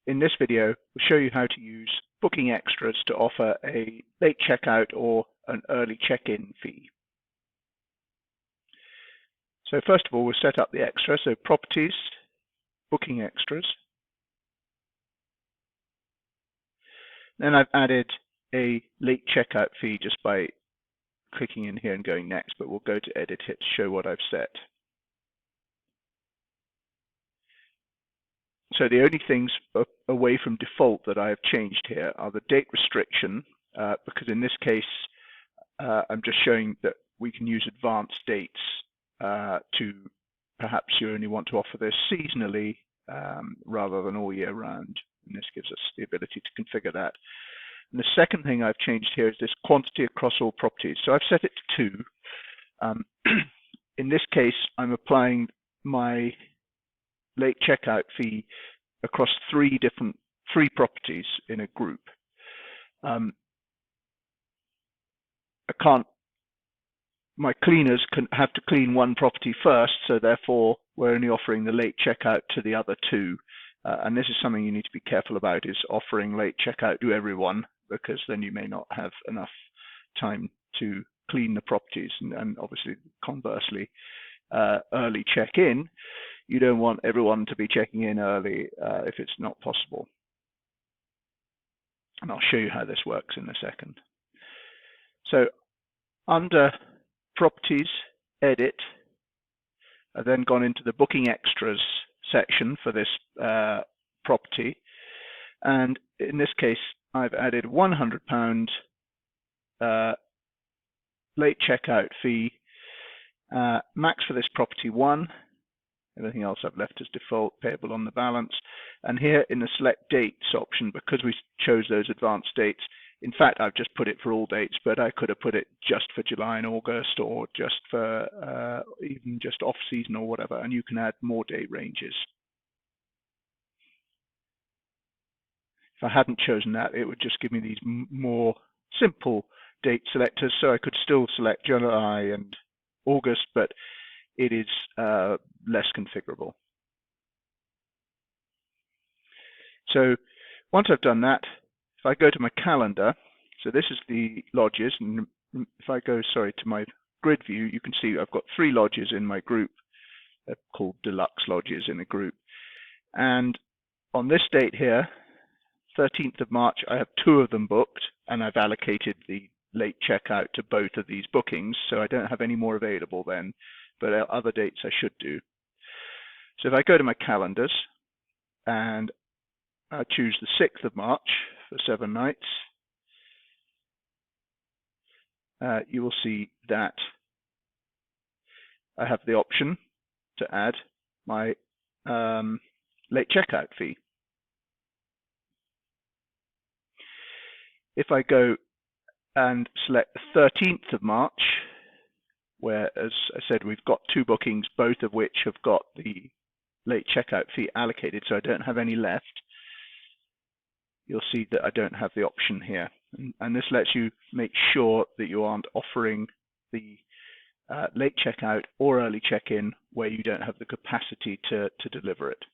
in this video, we'll show you how to use Booking Extras to offer a late checkout or an early check-in fee. So first of all, we'll set up the extra. So Properties, Booking Extras. Then I've added a late checkout fee just by clicking in here and going next, but we'll go to Edit it to show what I've set. So the only things away from default that I have changed here are the date restriction, because in this case, I'm just showing that we can use advanced dates to perhaps you only want to offer this seasonally rather than all year round. And this gives us the ability to configure that. And the second thing I've changed here is this quantity across all properties. So I've set it to 2. In this case, I'm applying my late checkout fee across three properties in a group. My cleaners have to clean one property first, so therefore we're only offering the late checkout to the other 2. And this is something you need to be careful about, is offering late checkout to everyone, because then you may not have enough time to clean the properties. And obviously, conversely, early check-in, you don't want everyone to be checking in early if it's not possible. And I'll show you how this works in a second. So under Properties, Edit, I've then gone into the Booking Extras section for this property. And in this case, I've added £100 late checkout fee, max for this property 1. Everything else I've left as default, payable on the balance. And here in the select dates option, because we chose those advanced dates, in fact, I've just put it for all dates, but I could have put it just for July and August, or just for even just off season or whatever, and you can add more date ranges. If I hadn't chosen that, it would just give me these more simple date selectors, so I could still select July and August, but it is less configurable. So once I've done that, if I go to my calendar, so this is the lodges, and if I go, to my grid view, you can see I've got 3 lodges in my group. They're called deluxe lodges in a group. And on this date here, 13th of March, I have 2 of them booked, and I've allocated the late checkout to both of these bookings, so I don't have any more available then, but other dates I should do. So if I go to my calendars and I choose the 6th of March for 7 nights, you will see that I have the option to add my late checkout fee. If I go and select the 13th of March, where, as I said, we've got 2 bookings, both of which have got the late checkout fee allocated, so I don't have any left, you'll see that I don't have the option here. And this lets you make sure that you aren't offering the late checkout or early check-in where you don't have the capacity to deliver it.